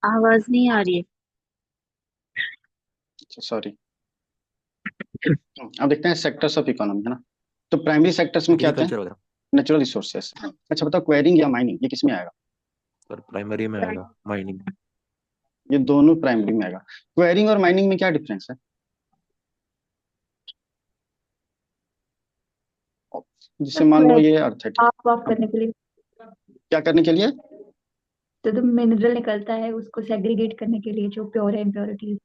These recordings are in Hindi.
आवाज नहीं आ रही है। सॉरी। अब देखते हैं सेक्टर्स ऑफ इकोनॉमी, है ना। तो प्राइमरी सेक्टर्स में क्या आता है? एग्रीकल्चर वगैरह। Natural resources. अच्छा बताओ, क्वेरिंग या माइनिंग ये किस में आएगा? पर प्राइमरी में आएगा माइनिंग। ये दोनों प्राइमरी में आएगा। क्वेरिंग और माइनिंग में क्या डिफरेंस है? जिससे मान लो क्वेरी ये अर्थ है, ठीक। आप अब करने के लिए। क्या करने के लिए? तो मिनरल निकलता है उसको सेग्रीगेट करने के लिए, जो प्योर है इम्प्योरिटीज।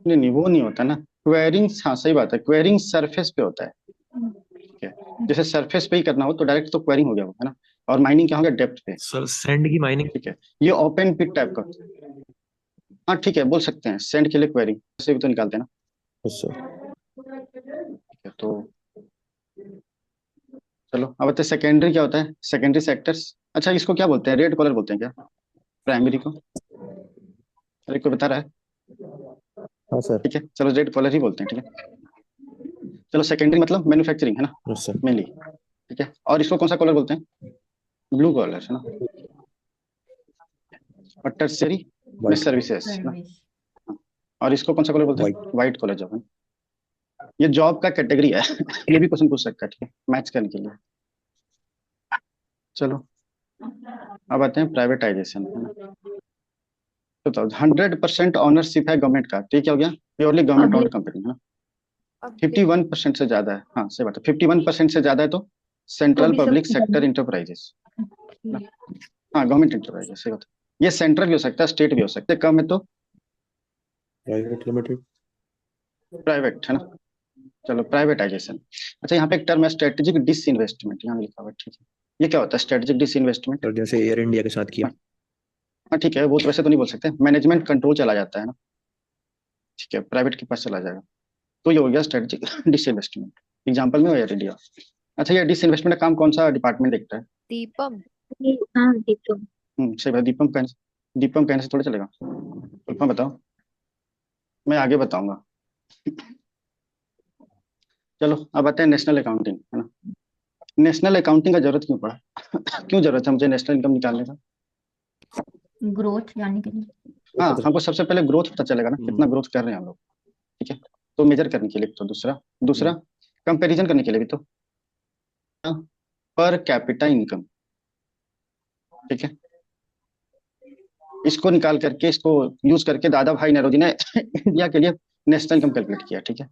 नहीं नहीं, वो नहीं होता ना। क्वेरिंग, हाँ सही बात है, क्वेरिंग सरफेस पे होता है। ठीक है। जैसे सरफेस पे ही करना हो तो डायरेक्ट तो क्वेरिंग हो गया वो, है ना। और माइनिंग क्या हो गया? डेप्थ पे। सर सैंड की माइनिंग। ठीक है। ये ओपन पिट टाइप का होता है। हाँ ठीक है, बोल सकते हैं सेंड के लिए क्वेरिंग से भी तो निकालते हैं ना। Yes sir. ठीक है, तो चलो अब बताते सेकेंडरी क्या होता है, सेकेंडरी सेक्टर्स। अच्छा इसको क्या बोलते हैं, रेड कलर बोलते हैं क्या प्राइमरी को? अरे कोई बता रहा है? हाँ सर। ठीक है चलो, रेड कलर ही बोलते हैं, ठीक है। चलो सेकेंडरी मतलब मैन्युफैक्चरिंग, है ना, यस सर। मेनली। ठीक है, और इसको कौन सा कलर बोलते हैं? ब्लू कलर, है ना। और टर्सरी में वाइट। सर्विसेज, है ना। सर्विस। और इसको कौन सा कलर बोलते वाइट। हैं? व्हाइट कलर, जब है। ये जॉब का कैटेगरी है। ये भी क्वेश्चन पूछ सकता है, ठीक है, मैच करने के लिए। चलो अब आते हैं प्राइवेटाइजेशन, है ना। तो 100% ऑनरशिप है गवर्नमेंट का, तो ये क्या हो गया? Purely government owned public. Company, है ना। पब्लिक। 51% से ज्यादा है, हाँ सही बात है, 51% से ज्यादा है तो तो सेंट्रल भी सब पब्लिक सेक्टर गवर्नमेंट इंटरप्राइजेस, है की। ना। हाँ गवर्नमेंट इंटरप्राइजेस, सही बात है। ये सेंट्रल भी हो सकता है, स्टेट भी हो सकता है, कम है तो प्राइवेट लिमिटेड। प्राइवेट, है ना। चलो प्राइवेटाइजेशन। अच्छा यहाँ पे एक टर्म है स्ट्रेटेजिक डिस इन्वेस्टमेंट, यहाँ लिखा हुआ है, ठीक है। ये क्या होता है स्ट्रेटेजिक डिस इन्वेस्टमेंट? सर जैसे एयर इंडिया के साथ किया। हाँ हाँ, ठीक है, वो तो वैसे तो नहीं बोल सकते, मैनेजमेंट कंट्रोल चला जाता है ना। ठीक है, प्राइवेट के पास चला जाएगा। तो ये हो गया स्ट्रेटेजिक डिस इन्वेस्टमेंट। एग्जाम्पल में एयर इंडिया। अच्छा ये डिस इन्वेस्टमेंट का काम कौन सा डिपार्टमेंट देखता है? दीपम। हाँ दीपम। सही बात, दीपम कहने से थोड़ा चलेगा। अल्पम बताओ, मैं आगे बताऊंगा। चलो अब आते हैं नेशनल अकाउंटिंग, है ना। नेशनल अकाउंटिंग का जरूरत क्यों पड़ा? क्यों जरूरत है मुझे नेशनल इनकम निकालने का? ग्रोथ जानने के लिए। हाँ हमको सबसे पहले ग्रोथ पता चलेगा ना, कितना हम्म। ग्रोथ कर रहे हैं हम लोग। ठीक है, तो मेजर करने के लिए, तो दूसरा दूसरा हम्म। कंपैरिजन करने के लिए भी तो, पर कैपिटा इनकम। ठीक है, इसको निकाल करके, इसको यूज करके दादा भाई नौरोजी ने इंडिया के लिए नेशनल इनकम कैलकुलेट किया, ठीक है।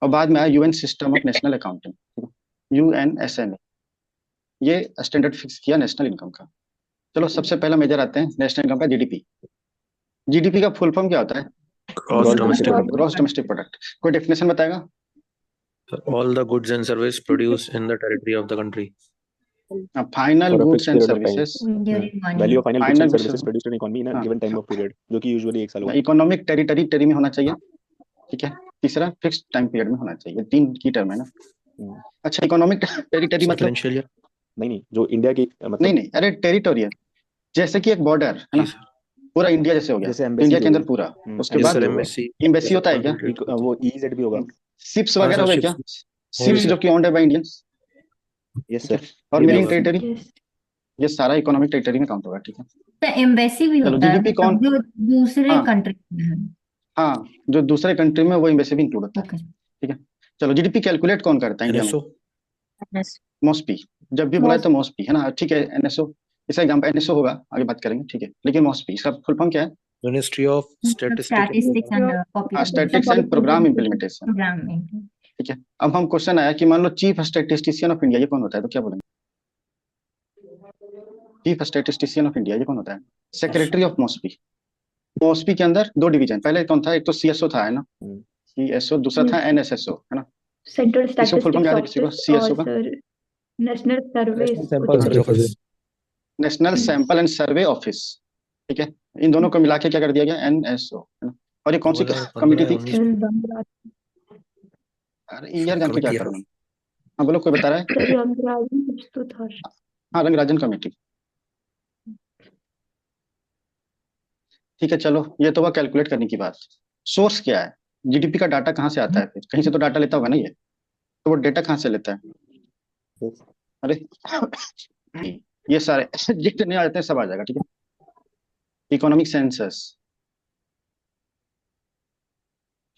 और बाद में आया UN system of national accounting, ठीक है, यूएनएसएनए। ये स्टैंडर्ड फिक्स किया नेशनल इनकम का। चलो सबसे पहला मेजर आते हैं नेशनल इनकम का, जीडीपी। जीडीपी का फुल फॉर्म क्या होता है? Cross domestic product. Gross domestic product. कोई डेफिनेशन बताएगा? All the goods and service produce in the territory of the country final for a goods fix and period of time. Services. During value morning. Of final goods and final goods, services produced in economy in a हाँ। गिवन टाइम ऑफ पीरियड, जो कि यूजुअली एक साल होगा। इकोनॉमिक टेरिटरी टेरी में होना चाहिए, ठीक है। तीसरा फिक्स टाइम पीरियड में होना चाहिए, तीन की टर्म है ना। हम्म, अच्छा इकोनॉमिक टेरिटरी मतलब? Sequential year. नहीं नहीं, जो इंडिया की नहीं मतलब नहीं, अरे टेरिटोरियल, जैसे कि एक बॉर्डर है जी ना, सर। पूरा इंडिया जैसे हो गया, जैसे तो इंडिया एम्बेसीज के हो अंदर गई। पूरा। उसके यस बाद सर एम्बेसीज हो गए। एमएससी। एम्बेसी होता है क्या? वो ईजेड भी होगा। शिप्स हाँ वगैरह सर हो गए क्या? शिप्स होंगे शिप्स जो सर। कि ओन्ड है बाय इंडियंस। यस ठीक है। सर। और ये भी मेरिन होगा। Territory, yes. ये सारा इकोनॉमिक टेरिटरी में काउंट होगा, ठीक है। तो एम्बेसी भी चलो होता है, जीडीपी मतलब कौन? जो दूसरे हाँ कंट्री में है। हाँ, जो दूसरे कंट्री में वो एम्बेसी भी इंक्लूड होता है। ओके। ठीक है। चलो जीडीपी कैलकुलेट कौन करता है इंडिया में? एनएसओ। एनएस। मॉस्पी। जब भी बुलाए तो मोस्ट। मॉस्पी, है ना, ठीक है एनएसओ। इसका एग्जाम्पल एनएसओ होगा, आगे बात करेंगे, ठीक है, लेकिन मॉस्पी इसका फुल फॉर्म क्या है? Ministry of statistics and statistics and हाँ population statics and program implementation. Program में। ठीक है, अब हम क्वेश्चन आया कि मान लो चीफ स्टैटिस्टिशियन ऑफ इंडिया ये कौन होता है, तो क्या बोलेंगे? चीफ स्टैटिस्टिशियन ऑफ इंडिया ये कौन होता है? Secretary of मॉस्पी। मॉस्पी के अंदर दो डिवीजन, पहले कौन था? एक तो सीएसओ था, है ना, सीएसओ, दूसरा था एनएसएसओ, है ना। सेंट्रल इसको फुल फॉर्म स्टैटिस्टिक्स याद है किसी को ऑफिस सीएसओ और का? Sir national service national sample कुछ। Survey office. National sample and survey office. ठीक है, इन दोनों को मिला के क्या कर दिया गया? एनएसओ, है ना। और ये कौन सी कमिटी 2015 या थी? 19 में अरे ईयर सर जान के क्या कमेटी है। करूँ मैं? हाँ बोलो, कोई बता रहा है? रंगराजन कुछ तो था। हाँ रंगराजन कमेटी। ठीक है चलो, ये तो हुआ कैलकुलेट करने की बात। सोर्स क्या है? जीडीपी का डाटा कहाँ से आता है? फिर कहीं से तो डाटा लेता होगा ना ये, तो वो डेटा कहाँ से लेता है? अरे ये सारे जितने आ जाते हैं सब आ जाएगा, ठीक है। इकोनॉमिक सेंसस,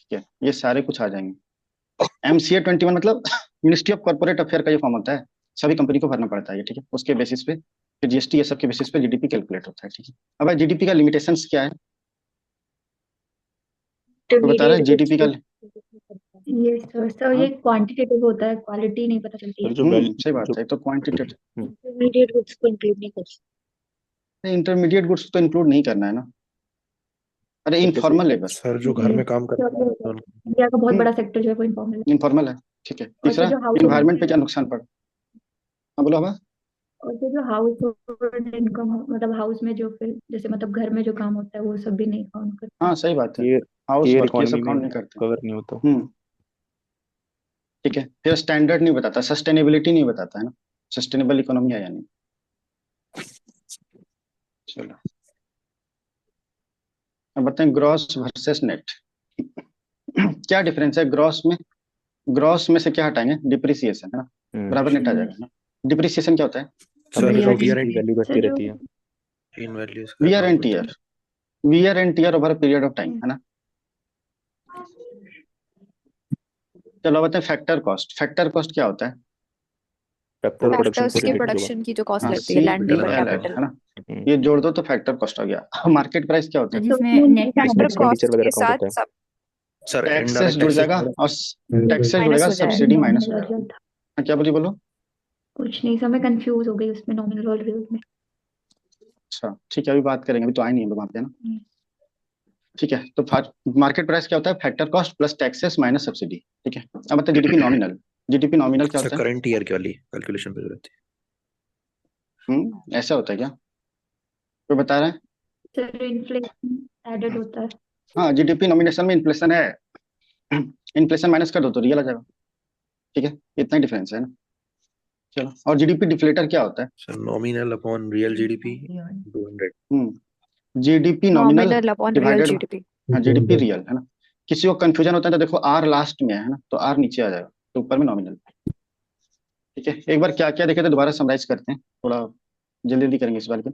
ठीक है, ये सारे कुछ आ जाएंगे। MCA 21 मतलब मिनिस्ट्री ऑफ कॉर्पोरेट अफेयर का ये फॉर्म होता है, सभी कंपनी को भरना पड़ता है ये, ठीक है। उसके बेसिस पे फिर GST ये सब के बेसिस पे GDP कैलकुलेट होता है, ठीक है। अब GDP का लिमिटेशंस क्या है, तो बता रहा है इंटरमीडिएट GDP का। ये सर ये हाँ क्वांटिटेटिव होता है, क्वालिटी नहीं पता चलती सर है। जो वैल्यू सही बात जो है, तो क्वांटिटेटिव। इंटरमीडिएट गुड्स को इंक्लूड नहीं कर सकते। इंटरमीडिएट गुड्स तो इंक्लूड नहीं करना है ना, अरे जैसे इनफॉर्मल लेबर, सर जो घर में काम करते हैं उनको- इंडिया का बहुत बड़ा सेक्टर जो है वो इनफॉर्मल है। इनफॉर्मल है, ठीक है। और तीसरा, जो हाउस इन्वायरमेंट पे क्या नुकसान पड़ा, हाँ बोलो हवा। और जो हाउस होल्ड इनकम मतलब हाउस में जो फिर जैसे मतलब घर में जो काम होता है वो सब भी नहीं काउंट करते। हाँ सही बात है, ये हाउस एयर वर्क ये इकोनॉमी सब काउंट में नहीं करते। कवर नहीं होता। ठीक है। फिर स्टैंडर्ड नहीं बताता, सस्टेनेबिलिटी नहीं बताता है ना, सस्टेनेबल इकोनॉमी है या नहीं। चलो अब बताएं ग्रॉस वर्सेस नेट, क्या डिफरेंस है ग्रॉस में। ग्रॉस में से क्या हटाएंगे, डिप्रिसिएशन है ना, बराबर नेट आ जाएगा ना। डिप्रिसिएशन क्या होता है, सर हमेशा जो उसकी वियर वैल्यू घटती रहती है। इन वैल्यूज का वियर एंड अकाउंट होता है। Tear, wear and tear over period of time है ना। चलो बताएं फैक्टर कॉस्ट, फैक्टर कॉस्ट क्या होता है। फैक्टर प्रोडक्शन फैक्टर्स से की रिलेटेड होगा। प्रोडक्शन की जो कॉस्ट हाँ लगती है लैंड लेबर CPLL कैपिटल। है ना, हम्म, ये जोड़ दो तो फैक्टर कॉस्ट आ गया। मार्केट प्राइस क्या होता है, जिसमें नेट फैक्टर एक्सपेंडिचर कॉस्ट वगैरह के काउंट साथ होता है। सब सर टैक्सेस इनडायरेक्ट जुड़ टैक्सेस जाएगा और टैक्सेस माइनस जुड़ेगा, हो जाए। सब्सिडी माइनस हो नॉमिनल और जाएगा। रियल था। हाँ, क्या बोली बोलो। कुछ नहीं समय कंफ्यूज हो गई उसमें नॉमिनल और रियल में। अच्छा ठीक है, अभी बात करेंगे, अभी तो आए नहीं है वहां पे ना। ठीक है, तो मार्केट प्राइस क्या होता है, factor cost plus taxes minus subsidy, ठीक है। अब बताए GDP नॉमिनल, GDP नॉमिनल क्या सर होता है। करंट ईयर की वाली कैलकुलेशन पे रहती ऐसा होता है क्या, कोई बता रहा है। सर इन्फ्लेशन एडेड होता है। हाँ GDP नॉमिनेशन में इन्फ्लेशन है, इन्फ्लेशन माइनस कर दो तो रियल आ जाएगा, ठीक है, इतना ही डिफरेंस है ना। चलो, और GDP डिफ्लेटर क्या होता है। है। Sir nominal upon real GDP 200। GDP nominal nominal upon real divided, GDP. हाँ GDP रियल है ना। किसी को कंफ्यूजन होता है तो देखो R लास्ट में है ना, तो R नीचे आ जाएगा, तो ऊपर में नॉमिनल, ठीक है। एक बार क्या क्या देखे थे दोबारा समराइज करते हैं, थोड़ा जल्दी जल्दी करेंगे इस बार के।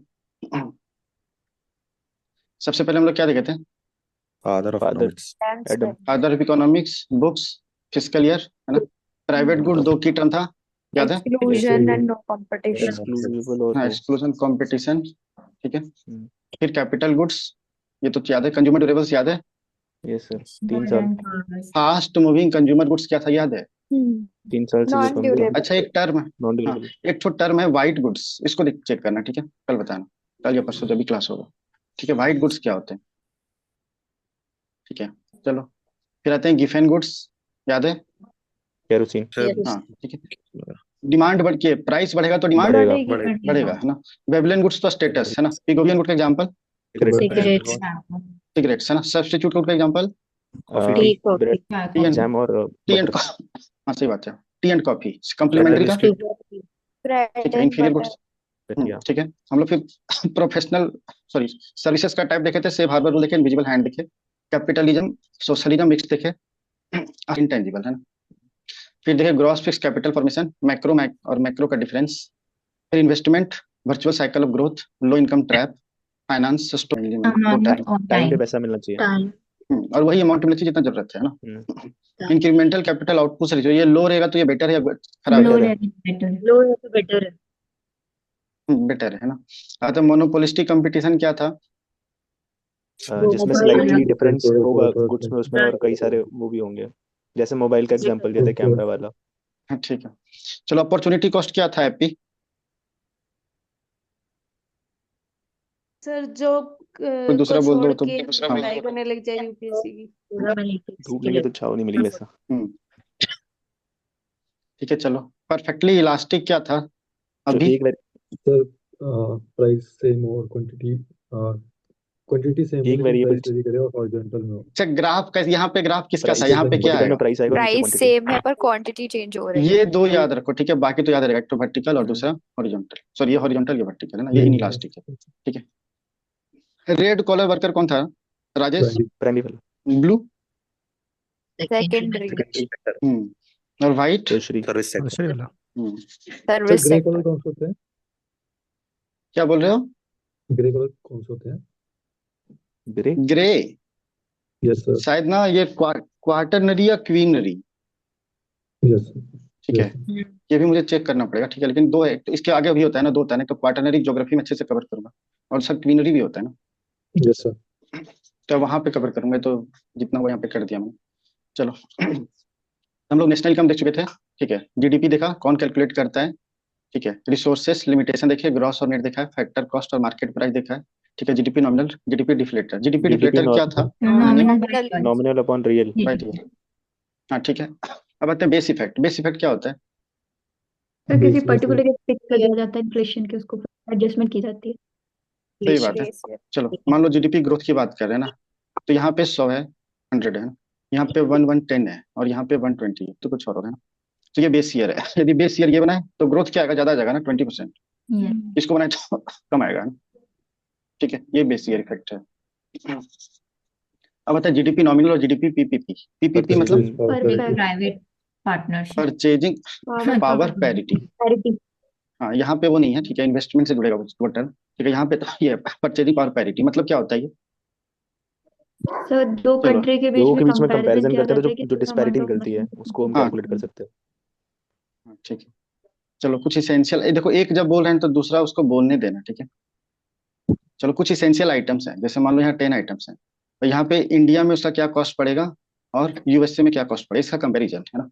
सबसे पहले हम लोग क्या देखे थे, father of father economics. Adam father of economics, books, fiscal year है ना। प्राइवेट गुड दो की टर्म था, याद है। Exclusion and no competition. Exclusive और हाँ वो एक्सक्लूजन कंपटीशन, ठीक है। हम्म, फिर कैपिटल गुड्स, ये तो याद है। कंज्यूमर ड्यूरेबल्स याद है। ये सर 3 साल फास्ट मूविंग कंज्यूमर गुड्स क्या था, याद है। 3 साल से जो नॉन कम भी ड्यूरेबल। अच्छा एक टर्म है, नॉन हाँ ड्यूरेबल। एक तो टर्म है वाइट गुड्स, इसको चेक करना, ठीक है, कल बताना, कल या परसों जब भी क्लास होगा, ठीक है। वाइट गुड्स क्या होते हैं, ठीक है। चलो फिर आते हैं गिफेन गुड्स, याद है। केरोसिन सर हाँ ठीक है, डिमांड बढ़ के प्राइस बढ़ेगा तो डिमांड बढ़ेगा। बढ़ेगा। बढ़ेगा है ना। बेबलियन गुड्स तो स्टेटस है ना। पिगोवियन गुड का एग्जांपल सिगरेट सिगरेट्स है ना। सब्स्टिट्यूट गुड का example tea coffee, bread T and jam और टी एंड बटर। हाँ सही बात है, टी एंड कॉफी। कम्प्लीमेंट्री का, बिस्किट। ब्रेड ठीक है। And inferior butter. गुड्स, घटिया। ठीक है। हम लोग फिर प्रोफेशनल सॉरी सर्विसेज का टाइप देखे थे, सेफ हार्बर रूल देखे, इनविजिबल हैंड देखे, कैपिटलिज्म सोशलिज्म मिक्स देखे, इंटेंजिबल है ना। फिर देखे gross fix capital formation, macro और मैक्रो का डिफरेंस। फिर investment, virtual cycle of growth, low income trap, finance system, दो टर्म। टाइम पे पैसा मिलना चाहिए। टाइम, और वही अमाउंट मिलना चाहिए जितना जरूरत है ना। हम्म, इंक्रीमेंटल कैपिटल आउटपुट से रेशियो, ये लो रहेगा तो ये बेटर है या खराब लो है, लो है तो बेटर है। बेटर है ना। हाँ तो मोनोपोलिस्टिक कंपटीशन क्या था, जिसमें मोबाइल स्लाइटली में डिफरेंस होगा गुड्स में, उसमें और कई सारे वो भी होंगे। जैसे मोबाइल का एग्जांपल दिया था कैमरा वाला। हाँ, ठीक है। चलो अपॉर्चुनिटी कॉस्ट क्या था एपी, सर जो कोई दूसरा को बोल दो छोड़ तो। के हाँ पढ़ाई करने लग जाए यूपीएससी की। पूरा मैंने ढूंढ लेंगे तो छाव नहीं मिलेगी वैसा। ठीक है। चलो परफेक्टली इलास्टिक क्या था जो अभी, एक बार सर प्राइस सेम हो और क्वांटिटी सेम हो एक लेकिन वेरिएबल प्राइस वेरी करे और हॉरिजॉन्टल में हो। अच्छा ग्राफ का, यहाँ पे ग्राफ किसका था, प्राइस यहाँ पे क्या वर्टिकल में आएगा। प्राइस आएगा और नीचे प्राइस क्वांटिटी। सेम है पर क्वांटिटी चेंज हो रही है। ये दो याद रखो, ठीक है, बाकी तो याद रहेगा, एक तो वर्टिकल और दूसरा हॉरिजॉन्टल। सॉरी ये हॉरिजॉन्टल, ये वर्टिकल है ना, ये इनइलास्टिक है, ठीक है। रेड कॉलर वर्कर कौन था, राजेश। प्राइमरी ब्लू, सेकेंडरी और white, tertiary service sector. Sir service grey sector. Colour कौन से होते हैं, क्या बोल रहे हो। ग्रे कलर कौन से होते हैं। Grey grey Yes, sir. शायद ना, ये क्वार्टरनरी या क्वीनरी, Yes, sir. ठीक है, Yes, sir. ये भी मुझे चेक करना पड़ेगा, ठीक है, लेकिन दो है तो इसके आगे भी होता है ना, दो होता है ना, तो क्वार्टरनरी ज्योग्राफी में अच्छे से कवर करूंगा, और सर क्वीनरी भी होता है ना, Yes, sir. तो वहां पे कवर करूंगा, तो जितना वो यहाँ पे कर दिया मैंने। चलो हम लोग नेशनल इनकम देख चुके थे, ठीक है, जीडीपी देखा कौन कैलकुलेट करता है, ठीक है, रिसोर्सेस लिमिटेशन देखिए, ग्रॉस और नेट देखा है, फैक्टर कॉस्ट और मार्केट प्राइस देखा है, ठीक है, GDP nominal, GDP deflator, GDP GDP deflator क्या था, Nominal nominal upon real. Right, हाँ ठीक है। अब आते हैं बेस इफेक्ट, बेस इफेक्ट क्या होता है, तो किसी Base में पर्टिकुलर पिक कर दिया जाता है इन्फ्लेशन की, उसको एडजस्टमेंट की जाती है। सही बात है। base year. चलो मान लो जीडीपी ग्रोथ की बात कर रहे हैं ना, तो यहाँ पे 100 है, 100 है, यहाँ पे 110 है, और यहाँ पे 120 है, तो कुछ और होगा ना, तो ये बेस ईयर है। यदि बेस ईयर ये बनाए तो ग्रोथ क्या आएगा, ज्यादा आ जाएगा ना, 20%, इसको बनाए तो कम आएगा ना, ठीक है, ये बेस ईयर इफेक्ट है। अब आता है जीडीपी नॉमिनल और जीडीपी पीपीपी, पीपीपी मतलब Purchase power पर parity. Private partnership purchasing power parity, parity. हाँ यहाँ पे वो नहीं है, ठीक है, इन्वेस्टमेंट से जुड़ेगा वो टर्म, ठीक है, यहाँ पे तो ये परचेजिंग पावर पैरिटी मतलब क्या होता है ये, सर दो चलो कंट्री के बीच लोगों में के बीच में कंपैरिजन कंपैरिजन किया करते हैं जाता तो है कि जो डिस्पैरिटी निकलती है उसको हम हाँ कैलकुलेट कर सकते हैं। हाँ, ठीक है, चलो कुछ इसेंशियल, देखो एक जब बोल रहे हैं तो दूसरा उसको बोलने देना, ठीक है, चलो कुछ इसेंशियल आइटम्स हैं, जैसे मान लो यहाँ 10 आइटम्स हैं, तो यहाँ पे इंडिया में उसका क्या कॉस्ट पड़ेगा और यूएसए में क्या कॉस्ट पड़ेगा, इसका कंपेरिजन है ना,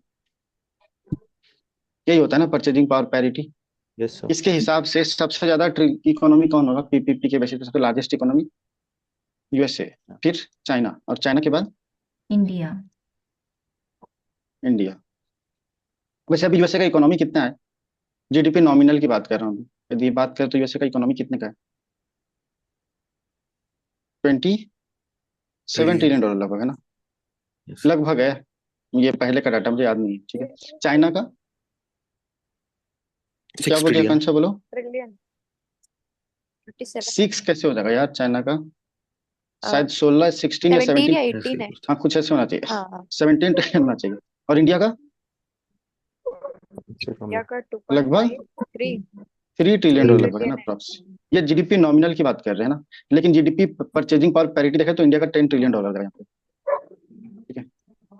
यही होता है ना purchasing power parity. Yes sir. इसके हिसाब से सबसे ज्यादा इकोनॉमी कौन होगा पीपीपी के बेसिस पे, सबसे लार्जेस्ट इकोनॉमी यूएसए, फिर चाइना, और चाइना के बाद इंडिया। इंडिया। वैसे अभी यूएसए का इकोनॉमी कितना है, जीडीपी नॉमिनल की बात कर रहा हूँ, यदि बात करें तो यूएसए का इकोनॉमी कितने का है, 27 ट्रिलियन डॉलर लगभग है ना, Yes. लगभग है, ये पहले का डाटा मुझे याद नहीं है, ठीक है। चाइना का क्या 6 बोलते हैं, trillion. कौन सा बोलो, Trillion. 37. 6 कैसे हो जाएगा यार, चाइना का शायद 16, 16 या 17 या 17, 18 है. हाँ कुछ ऐसे होना चाहिए, हाँ 17 ट्रिलियन होना चाहिए, और इंडिया का इंडिया का लगभग 2.53 3 ट्रिलियन 3 डॉलर लगभग है ट्रिलियन ना है. अप्रॉक्स। ये जीडीपी नॉमिनल की बात कर रहे हैं ना, लेकिन जीडीपी परचेजिंग पावर पैरिटी देखें तो इंडिया का 10 ट्रिलियन डॉलर है यहाँ पे, ठीक है,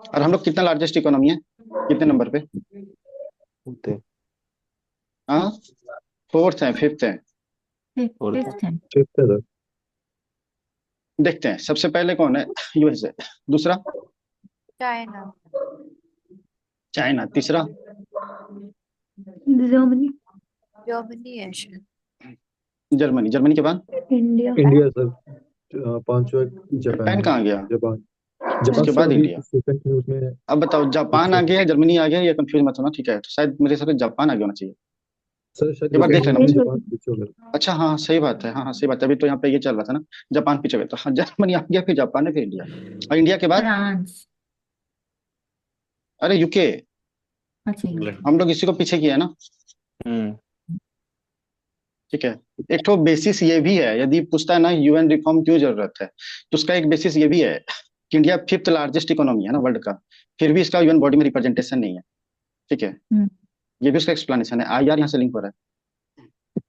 और हम लोग कितना लार्जेस्ट इकोनॉमी है, कितने नंबर पे, होते हैं। हाँ फोर्थ है, फिफ्थ है, और फिफ्थ है। Fifth है, sir. देखते हैं सबसे पहले कौन है, यूएसए, दूसरा चाइना. चाइना, तीसरा जर्मनी। जर्मनी है शायद. जर्मनी, जर्मनी के बाद इंडिया। India, sir. पांचवा जापान जापान. कहाँ गया, जापान. जापान उसके सर बाद अभी इंडिया। सेकंड न्यूज में. अब बताओ जापान आ गया, जर्मनी आ गया, या कंफ्यूज मत होना, ठीक है, तो शायद मेरे हिसाब से जापान आगे होना चाहिए, सर शायद एक बार देख जापान लेना मुझे। जापान पीछे हो गया. अच्छा हाँ सही बात है, हाँ हाँ सही बात है, अभी तो यहाँ पे ये चल रहा था ना, जापान पीछे गया, तो हाँ जर्मनी आ गया, फिर जापान है, फिर इंडिया, और इंडिया के बाद फ्रांस। अरे यूके, अच्छा England. हम लोग इसी को पीछे किया है ना, ठीक है। एक तो बेसिस ये भी है, यदि पूछता है ना यूएन रिफॉर्म क्यों जरूरत है, तो उसका एक बेसिस ये भी है कि इंडिया फिफ्थ लार्जेस्ट इकोनॉमी है ना वर्ल्ड का, फिर भी इसका यूएन बॉडी में रिप्रेजेंटेशन नहीं है, ठीक है, ये भी उसका एक्सप्लेनेशन है, आईआर यहाँ से लिंक हो रहा है।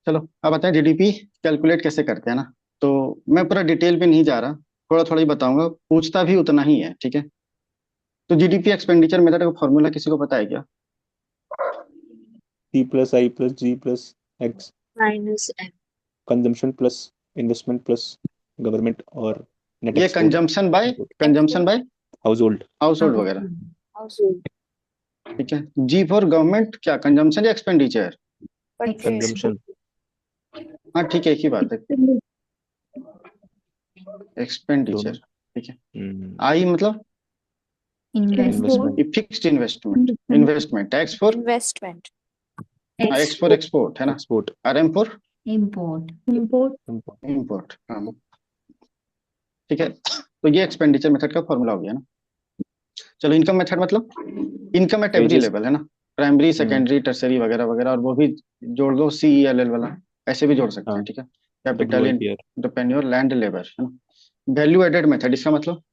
चलो अब आता है जीडीपी कैलकुलेट कैसे करते हैं ना, तो मैं पूरा डिटेल पे नहीं जा रहा, थोड़ा थोड़ा ही बताऊंगा, पूछता भी उतना ही है, ठीक है। तो जीडीपी एक्सपेंडिचर मेथड का फॉर्मूला किसी को पता है क्या, P plus I plus G plus X -M. Consumption plus investment plus government और नेट ये consumption by household household वगैरह, Household. ठीक है। जी फॉर गवर्नमेंट क्या, कंजम्पशन या एक्सपेंडिचर, Purchase. कंजम्पशन। हाँ ठीक है, एक ही बात है, एक्सपेंडिचर, ठीक है। आई मतलब investment. Fixed investment, investment, tax for Investment. X for export है ना, export or M for import. Import. Import, हाँ ठीक है। तो ये एक्सपेंडिचर मेथड का फॉर्मूला हो गया ना। चलो इनकम मेथड मतलब income at every Wages. Level है ना, प्राइमरी सेकेंडरी टर्सरी वगैरह वगैरह, और वो भी जोड़ दो CELL वाला, ऐसे भी जोड़ सकते हैं, हाँ। ठीक है। Capital in WIPR. Tenure land labour है ना। वैल्यू एडेड मेथड, इसका मतलब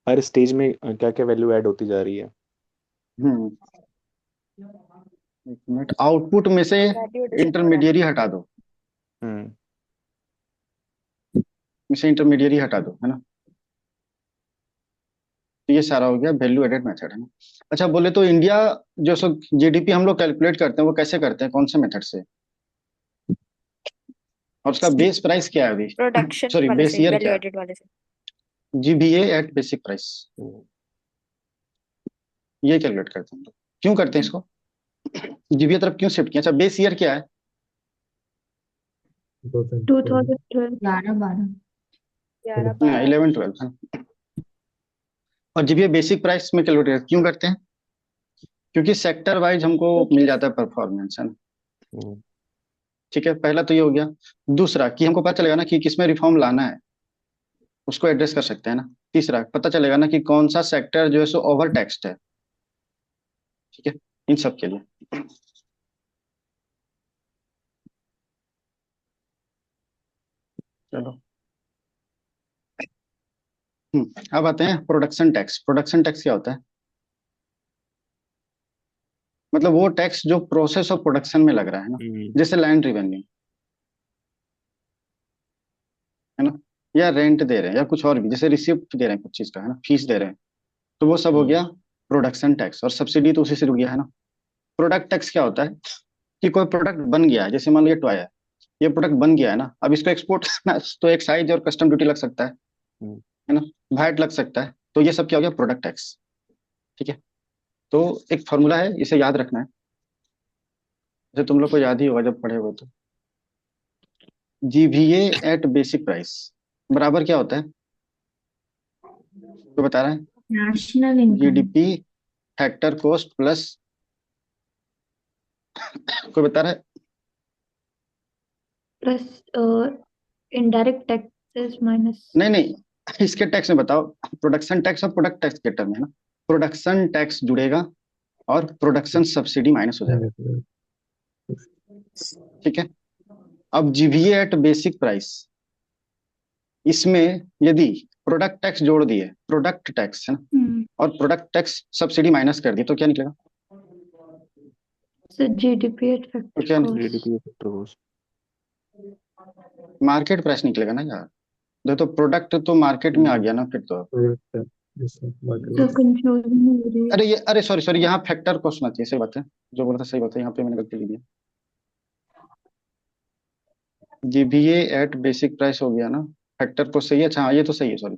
हर स्टेज में क्या क्या वैल्यू ऐड होती जा रही है। एक मिनट, आउटपुट में से Value addition हो रहा है. इंटरमीडिएरी हटा दो, हम्म इसे इंटरमीडियरी हटा दो, है ना। तो ये सारा हो गया वैल्यू एडेड मेथड, है ना। अच्छा बोले तो इंडिया जो सो जीडीपी हम लोग कैलकुलेट करते हैं वो कैसे करते हैं, कौन से मेथड से, और उसका बेस प्राइस क्या है अभी, प्रोडक्शन सॉरी वाले बेस से, ईयर वैल्यू क्या है, एडेड वाले से। जीबीए एट बेसिक प्राइस, ये कैलकुलेट करते हैं हम लोग। क्यों करते हैं इसको, जीबीए तरफ क्यों शिफ्ट किया। अच्छा बेस ईयर क्या है, 2012 11 12 11 12 11 12 है। और जीबीए बेसिक प्राइस में कैलकुलेट क्यों करते हैं, क्योंकि सेक्टर वाइज हमको मिल जाता है परफॉर्मेंस, है ना। हम्म, ठीक है, पहला तो ये हो गया। दूसरा कि हमको पता चलेगा ना कि किसमें रिफॉर्म लाना है, उसको एड्रेस कर सकते हैं ना। तीसरा पता चलेगा ना कि कौन सा सेक्टर जो है सो ओवर टैक्स्ड है, ठीक है, इन सब के लिए। चलो अब आते हैं प्रोडक्शन टैक्स। प्रोडक्शन टैक्स क्या होता है, मतलब वो टैक्स जो प्रोसेस ऑफ प्रोडक्शन में लग रहा है ना, जैसे लैंड रिवेन्यू, है ना, या रेंट दे रहे हैं या कुछ और भी, जैसे रिसिप्ट दे रहे हैं कुछ चीज का, है ना, फीस दे रहे हैं, तो वो सब हो गया प्रोडक्शन टैक्स। और सब्सिडी तो उसी से रुक गया, है ना। प्रोडक्ट टैक्स क्या होता है कि कोई प्रोडक्ट बन गया है, जैसे मान लो ये टॉय है, ये प्रोडक्ट बन गया है ना, अब इसको एक्सपोर्ट करना है, तो एक साइज और कस्टम ड्यूटी लग सकता है ना, वैट लग सकता है, तो ये सब क्या हो गया प्रोडक्ट टैक्स, ठीक है। तो एक फॉर्मूला है, इसे याद रखना है, जैसे तुम लोग को याद ही होगा जब पढ़े हो तो, जीवीए एट बेसिक प्राइस बराबर क्या होता है, तो बता रहा है, national income GDP factor cost plus, कोई बता रहा है, प्लस इनडायरेक्ट टैक्सेस माइनस। नहीं नहीं, इसके टैक्स में बताओ, प्रोडक्शन टैक्स और प्रोडक्ट टैक्स के टर्म है ना, प्रोडक्शन टैक्स जुड़ेगा और प्रोडक्शन सब्सिडी माइनस हो जाएगा, ठीक है। अब जीवीए एट बेसिक प्राइस, इसमें यदि प्रोडक्ट टैक्स जोड़ दिए, प्रोडक्ट टैक्स है ना, और प्रोडक्ट टैक्स सब्सिडी माइनस कर दिए, तो क्या निकलेगा, So GDP at तो factor क्या cost. GDP factor cost. Market price निकलेगा ना यार, देखो तो प्रोडक्ट तो मार्केट में आ गया ना फिर तो। So confusion हो रही है. अरे ये, अरे सॉरी सॉरी, यहाँ फैक्टर कॉस्ट होना चाहिए, सही बात है, जो बोला था सही बात है, यहाँ पे मैंने गलती की दी। जीवीए एट बेसिक प्राइस हो गया ना, फैक्टर कॉस्ट सही है, अच्छा हाँ ये तो सही है, sorry,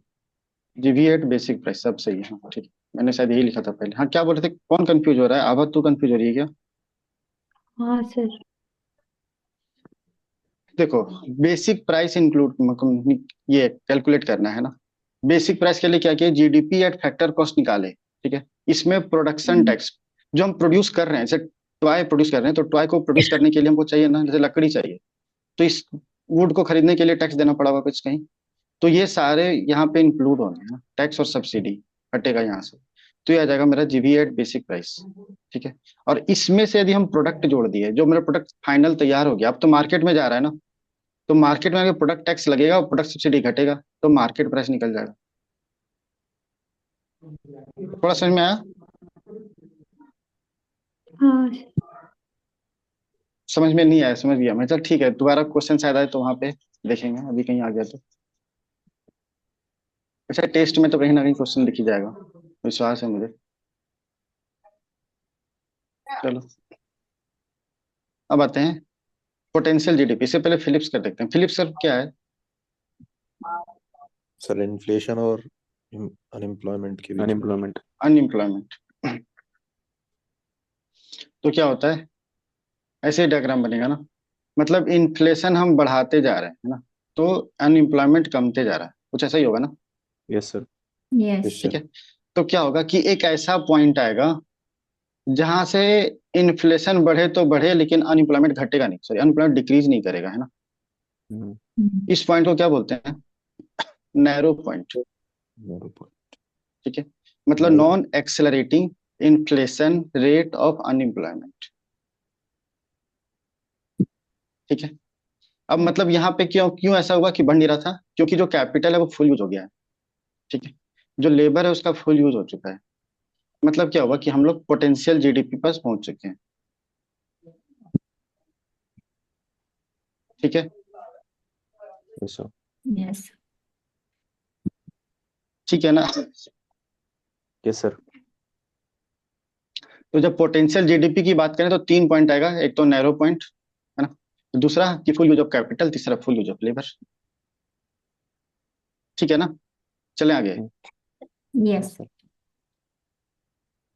GVA eight basic price सब सही है, हाँ ठीक है, मैंने शायद यही लिखा था पहले। हाँ क्या बोल रहे थे, कौन कंफ्यूज हो रहा है, आभा तू कंफ्यूज हो रही है क्या। हाँ सर. देखो बेसिक प्राइस इंक्लूड ये कैलकुलेट करना है ना, बेसिक प्राइस के लिए क्या किया, जीडीपी एट फैक्टर कॉस्ट निकाले, ठीक है। इसमें प्रोडक्शन टैक्स जो हम प्रोड्यूस कर रहे हैं, जैसे टॉय प्रोड्यूस कर रहे हैं, तो टॉय को प्रोड्यूस करने के लिए हमको चाहिए ना, जैसे लकड़ी चाहिए, तो इस वुड को खरीदने के लिए टैक्स देना पड़ा वापस कहीं, तो ये सारे यहाँ पे इंक्लूड होंगे ना, टैक्स और सब्सिडी हटेगा यहाँ से, तो ये आ जाएगा मेरा जीवी एट बेसिक प्राइस, ठीक है। और इसमें से यदि हम प्रोडक्ट जोड़ दिए, जो मेरा प्रोडक्ट फाइनल तैयार हो गया, अब तो मार्केट में जा रहा है ना, तो मार्केट में अगर प्रोडक्ट टैक्स लगेगा और प्रोडक्ट सब्सिडी घटेगा, तो मार्केट प्राइस निकल जाएगा। थोड़ा समझ में आया, हाँ समझ में नहीं आया, समझ गया मैं, चल ठीक है, दोबारा क्वेश्चन शायद आए तो वहां पे देखेंगे, अभी कहीं आ गया तो। अच्छा टेस्ट में तो कहीं ना कहीं क्वेश्चन लिख ही जाएगा, विश्वास है मुझे। चलो अब आते हैं पोटेंशियल जीडीपी, इससे पहले फिलिप्स कर देखते हैं। फिलिप्स सर क्या है, सर इन्फ्लेशन और अनएम्प्लॉयमेंट के बीच में। अनएम्प्लॉयमेंट। अनएम्प्लॉयमेंट, तो क्या होता है, ऐसे डायग्राम बनेगा ना, मतलब इन्फ्लेशन हम बढ़ाते जा रहे हैं, है ना, तो अनएम्प्लॉयमेंट कमते जा रहा है, कुछ ऐसा ही होगा ना, यस सर। यस ठीक है। तो क्या होगा कि एक ऐसा पॉइंट आएगा जहां से इन्फ्लेशन बढ़े तो बढ़े, लेकिन अनएम्प्लॉयमेंट घटेगा नहीं, सॉरी अनएम्प्लॉयमेंट डिक्रीज नहीं करेगा, है ना। इस पॉइंट को क्या बोलते हैं, नैरो पॉइंट, ठीक है, मतलब non accelerating inflation rate of unemployment, ठीक है। अब मतलब यहाँ पे क्यों क्यों ऐसा हुआ कि बढ़ नहीं रहा था, क्योंकि जो कैपिटल है वो फुल यूज हो गया है, ठीक है, जो लेबर है उसका फुल यूज हो चुका है, मतलब क्या हुआ कि हम लोग पोटेंशियल जीडीपी पर पहुंच चुके हैं, ठीक है। Yes sir. यस ठीक है ना। Yes sir. तो जब पोटेंशियल जीडीपी की बात करें तो 3 पॉइंट आएगा, एक तो नैरो पॉइंट है ना, दूसरा कि फुल यूज ऑफ कैपिटल, तीसरा फुल यूज ऑफ लेबर। ठीक है ना, चले आगे। Yes.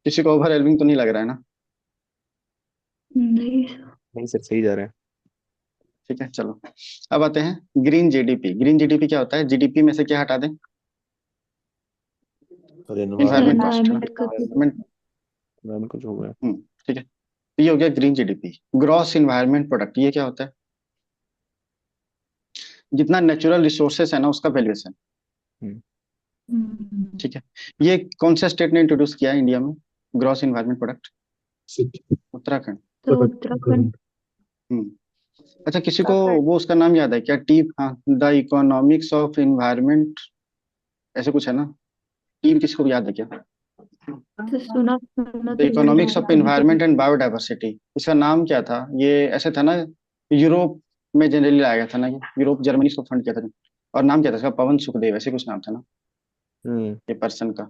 किसी को ओवरवेलमिंग तो नहीं लग रहा है ना? नहीं नहीं सर, सही जा रहे हैं। ठीक है चलो, अब आते हैं ग्रीन जीडीपी। ग्रीन जीडीपी क्या होता है? जीडीपी में से क्या हटा दें? और इन्वायरमेंट कॉस्ट है ना, एनवायरमेंट का इन्वायरमेंट। मैम कुछ हो गया। ठीक है, तो ये हो गया green GDP. Gross environment product ये क्या होता है? जितना नेचुरल रिसोर्सेस है ना उसका वैल्यूएशन। ठीक है, ये कौन सा स्टेट ने इंट्रोड्यूस किया है इंडिया में ग्रॉस इन्वायरमेंट प्रोडक्ट? उत्तराखंड। तो उत्तराखंड। हम्म अच्छा, किसी को वो उसका नाम याद है क्या? टीम, हाँ, द इकोनॉमिक्स ऑफ इन्वायरमेंट, ऐसे कुछ है ना। टीम किसी को याद है क्या? तो सुना सुना द तो इकोनॉमिक्स ऑफ अभी तो इन्वायरमेंट एंड बायोडाइवर्सिटी, इसका नाम क्या था? ये ऐसे था ना, यूरोप में जनरली लाया गया था ना, ये यूरोप जर्मनी इसको फंड किया था। और नाम क्या था इसका? पवन सुखदेव, ऐसे कुछ नाम था ना ये पर्सन का।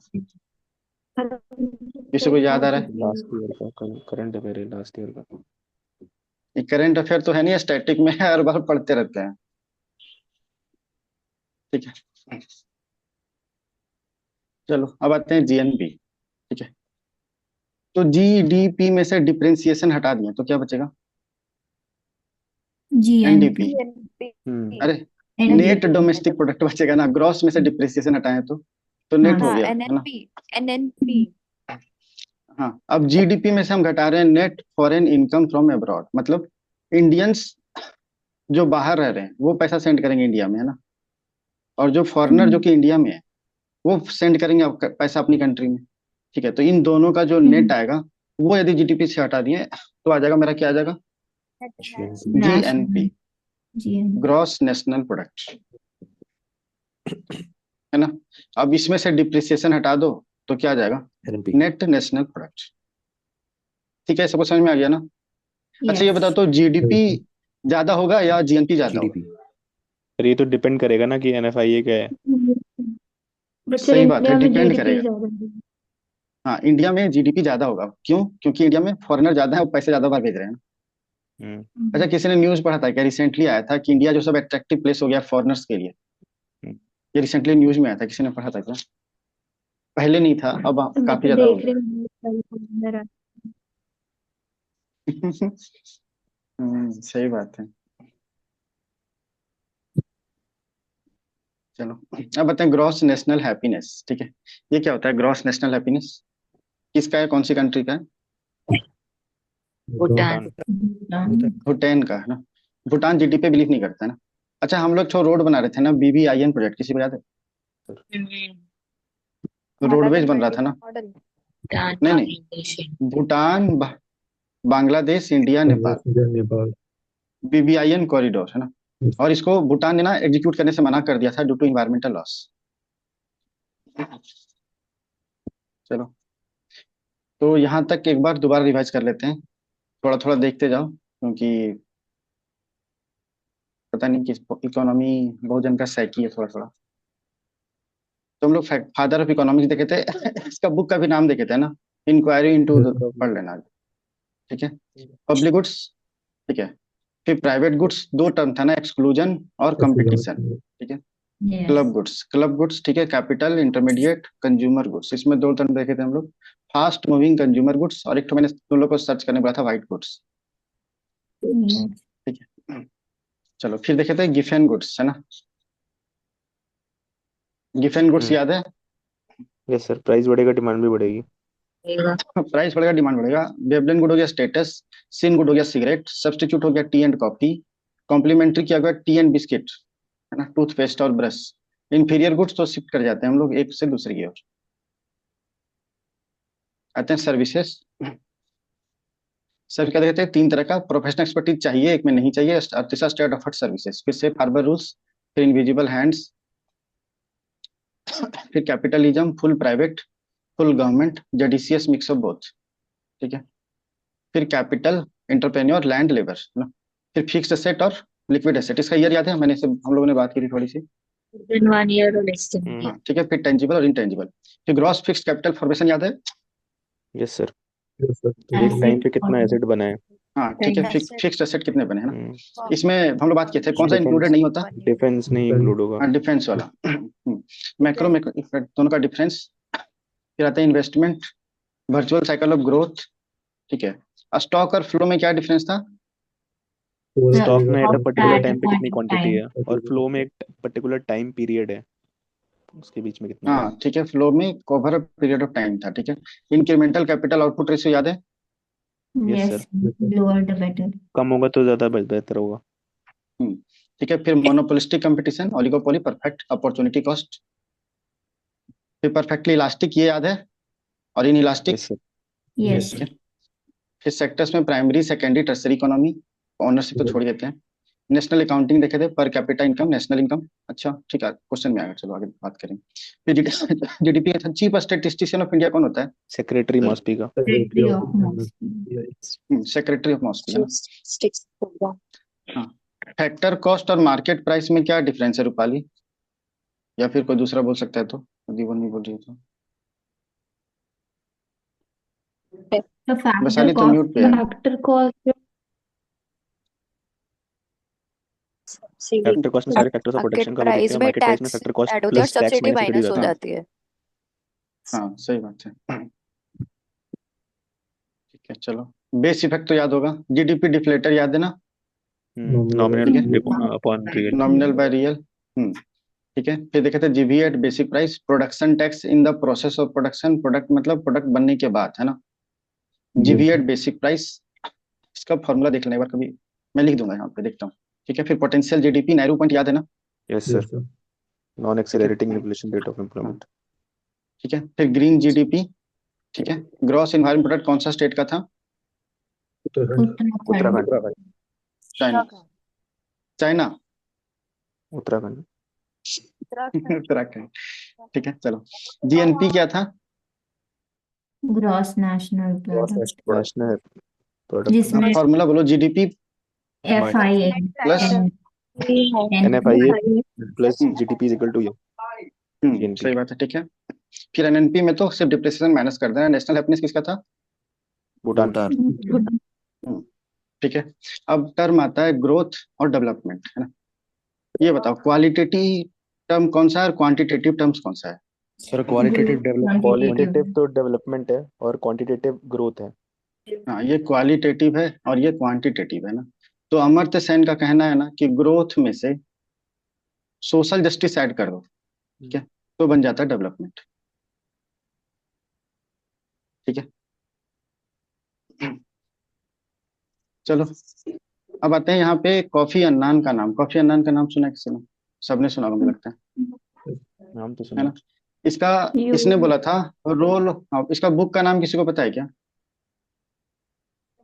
किसी को याद आ रहा है? लास्ट ईयर का करंट अफेयर है, लास्ट ईयर का। ये करंट अफेयर तो है नहीं, स्टैटिक में है, हर बार पढ़ते रहते हैं। ठीक है चलो, अब आते हैं जीएनपी। ठीक है, तो जीडीपी में से डिफरेंशिएशन हटा दिए तो क्या बचेगा? GNP. एनडीपी। हम्म अरे NDP. नेट डोमेस्टिक प्रोडक्ट बचेगा ना, ग्रॉस में से डिप्रिसिएशन हटाएं तो नेट हो हाँ गया है ना। एनएनपी एनएनपी हाँ, अब जीडीपी में से हम घटा रहे हैं net foreign income from abroad, मतलब इंडियंस जो बाहर रह रहे हैं वो पैसा सेंड करेंगे इंडिया में, है ना। और जो फॉरेनर जो कि इंडिया में है वो सेंड करेंगे पैसा अपनी कंट्री में। ठीक है, तो इन दोनों का जो नेट आएगा वो यदि जीडीपी से हटा दिए तो आ जाएगा मेरा, क्या आ जाएगा? GNP, GNP. Gross national product, है ना। अब इसमें से डिप्रिसिएशन हटा दो तो क्या आ जाएगा? एनपी। Net national product. ठीक है, सबको समझ में आ गया ना? अच्छा ये Yes. बताओ, तो जीडीपी ज्यादा होगा या जीएनपी ज्यादा होगा? जीडीपी। पर ये तो डिपेंड करेगा ना कि एनएफआईए क्या है। बट सर सही बात है, इंडिया में डिपेंड जीडीपी करेगा। ज्यादा है। हाँ, इंडिया में जीडीपी ज्यादा होगा, क्यों? क्योंकि इंडिया में फॉरेनर ज्यादा है और पैसे ज्यादा बार भेज रहे हैं ना। अच्छा, किसी ने न्यूज पढ़ा था क्या? रिसेंटली आया था कि इंडिया जो सब अट्रैक्टिव प्लेस हो गया फॉरेनर्स के लिए। हम्म। ये रिसेंटली न्यूज में आया था, किसी ने पढ़ा था क्या? पहले नहीं था, अब तो मैं काफी तो ज्यादा हो देख गया। रही हूँ मेरा। सही बात है। चलो, अब बताएं ग्रॉस नेशनल हैप्पीनेस। ठीक है, ये क्या होता है ग्रॉस नेशनल हैप्पीनेस? किसका है, कौन सी कंट्री का है? भूटान भूटान का है ना। भूटान जीडीपी पे बिलीव नहीं करता है ना। अच्छा, हम लोग तो रोड बना रहे थे ना, बीबीआईएन प्रोजेक्ट, किसी को याद है? रोडवेज बन रहा था ना। मॉडल नहीं नहीं, भूटान बांग्लादेश इंडिया नेपाल, नेपाल। बीबीआईएन कॉरिडोर है ना। और इसको भूटान ने ना एग्जीक्यूट करने से मना कर दिया था ड्यू टू इन्वायरमेंटल लॉस। चलो, तो यहाँ तक एक बार दोबारा रिवाइज कर लेते हैं, थोड़ा थोड़ा देखते जाओ, क्योंकि पता नहीं किस इकोनॉमी बहुत जन का सैकी है थोड़ा थोड़ा। तो हम लोग फादर ऑफ इकोनॉमिक्स देखे थे इसका बुक का भी नाम देखे थे ना, इंक्वायरी इनटू, पढ़ लेना। ठीक है, पब्लिक गुड्स। ठीक है, फिर प्राइवेट गुड्स, दो टर्म था ना, एक्सक्लूजन और कंपटीशन। ठीक है, Yes. क्लब गुड्स, ठीक है, कैपिटल, इंटरमीडिएट, कंज्यूमर गुड्स, इसमें दो टर्म देखे थे हम लोग। फास्ट मूविंग कंज्यूमर गुड्स, और एक तो मैंने तुम लोग को सर्च करने बोला था, व्हाइट गुड्स। Yes. ठीक है, चलो फिर देखे थे गिफेन गुड्स, है ना। गिफेन गुड्स याद है? यस सर, प्राइस बढ़ेगा डिमांड भी बढ़ेगी। प्राइस बढ़ेगा डिमांड बढ़ेगा। वेबलेन गुड हो गया स्टेटस, सिन गुड हो गया सिगरेट, सब्स्टिट्यूट हो गया टी एंड कॉफी, कॉम्प्लीमेंट्री क्या गया? टी एंड बिस्किट, है ना, टूथपेस्ट और ब्रश। इंफीरियर गुड्स तो शिफ्ट कर जाते हैं हम लोग एक से दूसरे की ओर। आते हैं सर्विसेज। सर्विस क्या देखते हैं? तीन तरह का, प्रोफेशनल एक्सपर्टीज चाहिए, एक में नहीं चाहिए, और तीसरा स्टेट ऑफ सर्विसेज, फिर सेफ हार्बर रूल्स, फिर इनविजिबल हैंड्स, फिर capitalism, full private, full government, judicious mix of both. ठीक है, फिर कैपिटल, एंटरप्रेन्योर, लैंड, लेबर, है ना। फिर फिक्स्ड एसेट और लिक्विड एसेट। इसका ईयर याद है? मैंने हम लोगों ने बात की थी थोड़ी सी। Within 1 year or less than a year. हाँ ठीक है, फिर टेंजिबल और इनटेंजिबल। फिर ग्रॉस फिक्स्ड कैपिटल फॉर्मेशन याद है? Yes sir. Yes, sir. एक टाइम Asset पे कितना और एसेट बना है? हाँ ठीक है, Asset. फिक्स्ड एसेट कितने बने हैं ना, हम्म, इसमें हम लोग बात किए थे कौन सा इंक्लूडेड नहीं होता? डिफेंस नहीं Defense. इंक्लूड होगा। हाँ डिफेंस वाला। मैक्रो मैक्रो इफेक्ट दोनों का डिफरेंस। फिर आता है investment, virtual cycle of growth, ठीक है। स्टॉक और फ्लो में क्या डिफरेंस था? Over a स्टॉक period में of at a time. Particular at a time पे point कितनी of क्वांटिटी time. है, और फ्लो में एक पर्टिकुलर टाइम पीरियड है, उसके बीच में कितना है। हाँ ठीक है, फ्लो में over a period of time था, ठीक है। इंक्रीमेंटल कैपिटल आउटपुट रेशियो याद है? Yes Yes, sir. lower the better. कम होगा तो ज्यादा बेहतर होगा। ठीक है। फिर monopolistic competition, oligopoly, perfect opportunity cost. फिर परफेक्टली इलास्टिक, ये याद है? और in elastic, yes sir. Yes. ठीक है। फिर सेक्टर्स में primary, secondary, tertiary economy, ownership तो छोड़ ही देते हैं। नेशनल अकाउंटिंग देखे थे, per capita income, national income. अच्छा ठीक है, क्वेश्चन में आएगा, चलो आगे बात करें। फिर जीडीपी का चीफ स्टैटिस्टिशियन ऑफ इंडिया कौन होता है? सेक्रेटरी मॉस्पी का। Secretary Secretary of of Mosque. Secretary of MoSPI. Statistics program. हाँ। फैक्टर कॉस्ट और मार्केट प्राइस में क्या डिफरेंस है रूपाली, या फिर कोई दूसरा बोल सकता है तो, यदि वो नहीं बोल रही है तो। The factor वैशाली तो cost. म्यूट पे है। Factor cost CV. Factor cost में सारे factors of market protection cover होते प्राइस हैं। में मार्केट प्राइस में टैक्स फैक्टर कॉस्ट ऐड होती है और plus tax subsidy minus minus हो होता है। जाती है। हाँ सही बात है। ठीक है चलो, बेस इफेक्ट तो याद होगा, जीडीपी डिफ्लेटर याद है ना? नॉमिनल ठीक upon real. Nominal by real. ठीक है। फिर देखे थे जीवी eight basic price, production tax in the process of production, product मतलब प्रोडक्ट बनने के बाद, है ना। जीवी एट बेसिक प्राइस, इसका फॉर्मूला देख लेना एक बार कभी, मैं लिख दूंगा यहाँ पे, देखता हूँ। ठीक है। फिर पोटेंशियल जीडीपी, नैरो पॉइंट याद है ना? Yes Yes, sir. sir. Non accelerating inflation rate of employment. ठीक है। फिर ग्रीन जीडीपी, ठीक है। ग्रॉस इन्वायरमेंट प्रोडक्ट कौन सा स्टेट का था? Uttarakhand. Uttarakhand. China. China. Uttarakhand. Uttarakhand. ठीक है चलो, जीएनपी क्या था? Gross national product. National product. जिसमें फॉर्मूला बोलो, GDP FIA plus NFIA plus GDP is equal to ये GNP। सही बात है, ठीक है। फिर एनएनपी में तो सिर्फ डिप्रिसिएशन माइनस कर देना। नेशनल हैप्पीनेस किसका था? भूटान। ठीक है। अब टर्म आता है ग्रोथ और डेवलपमेंट, है ना। ये बताओ क्वालिटेटिव टर्म कौन सा है और क्वांटिटेटिव टर्म्स कौन सा है? Sir qualitative development. क्वालिटेटिव तो डेवलपमेंट है और क्वांटिटेटिव ग्रोथ है। हाँ ये क्वालिटेटिव है और ये क्वांटिटेटिव है ना। तो अमर्त्य सेन का कहना है ना कि ग्रोथ में से सोशल जस्टिस ऐड कर दो, ठीक है, तो बन जाता है डेवलपमेंट। ठीक है। चलो अब आते हैं यहाँ पे कॉफी अन्नान का नाम। कॉफी अन्नान का नाम सुना है किसी ने? सबने सुना होगा मुझे लगता है नाम तो है सुना। ना। इसका किसने बोला था रोल? हाँ, इसका बुक का नाम किसी को पता है क्या?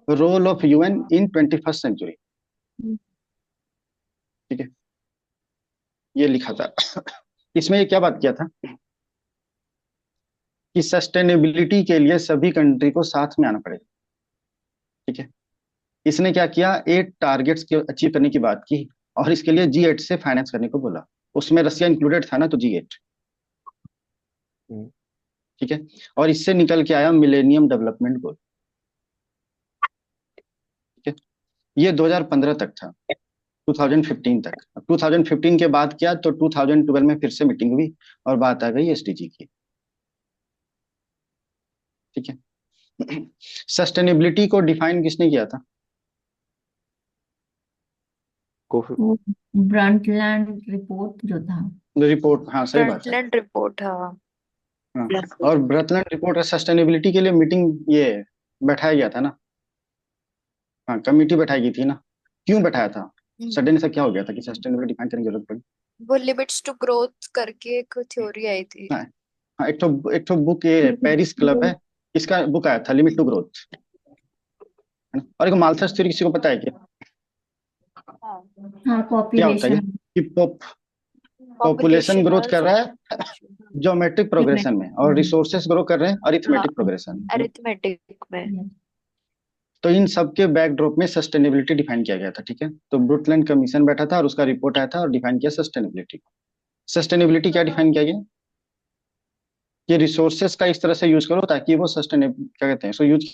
Role of UN in 21st century. ठीक है, ये लिखा था। इसमें ये क्या बात किया था कि सस्टेनेबिलिटी के लिए सभी कंट्री को साथ में आना पड़ेगा। ठीक है। इसने क्या किया, 8 टारगेट्स के अचीव करने की बात की और इसके लिए G8 से फाइनेंस करने को बोला। उसमें रसिया इंक्लूडेड था ना, तो G8। ठीक है। और इससे निकल के आया मिलेनियम डेवलपमेंट गोल। ठीक है। ये 2015 तक था, 2015 तक। 2015 के बाद क्या, तो 2012 में फिर से मीटिंग हुई और बात आ गई एसडीजी की। ठीक है। सस्टेनेबिलिटी को डिफाइन किसने किया था? ब्रंटलैंड रिपोर्ट जो था। रिपोर्ट, हाँ सही बात है। फ्रंटलैंड रिपोर्ट। हाँ हाँ। और ब्रतलैंड रिपोर्ट और सस्टेनेबिलिटी के लिए मीटिंग ये बैठाया गया था ना। हाँ कमेटी बैठाई गई थी ना। क्यों बैठाया था? सडन ऐसा क्या हो गया था कि सस्टेनेबिलिटी डिफाइन करने की जरूरत पड़ी? वो लिमिट्स टू ग्रोथ करके एक थ्योरी आई थी। हाँ हाँ, एक तो बुक ये पेरिस क्लब है, इसका बुक आया था लिमिट टू ग्रोथ, है ना। और एक माल्थस थ्योरी किसी को पता है क्या? हाँ क्या होता है ये? पॉपुलेशन। कि पॉपुलेशन ग्रोथ कर रहा है ज्योमेट्रिक प्रोग्रेशन में, और रिसोर्सेस ग्रो कर रहे हैं अरिथमेटिक प्रोग्रेशन में। अरिथमेटिक में। तो इन सब के बैकड्रॉप में सस्टेनेबिलिटी डिफाइन किया गया था। ठीक है। तो ब्रुटलैंड कमीशन बैठा था और उसका रिपोर्ट आया था और डिफाइन किया सस्टेनेबिलिटी। सस्टेनेबिलिटी क्या डिफाइन किया गया कि रिसोर्सेस का इस तरह से यूज करो ताकि वो सस्टेनेबल क्या कहते हैं, सो यूज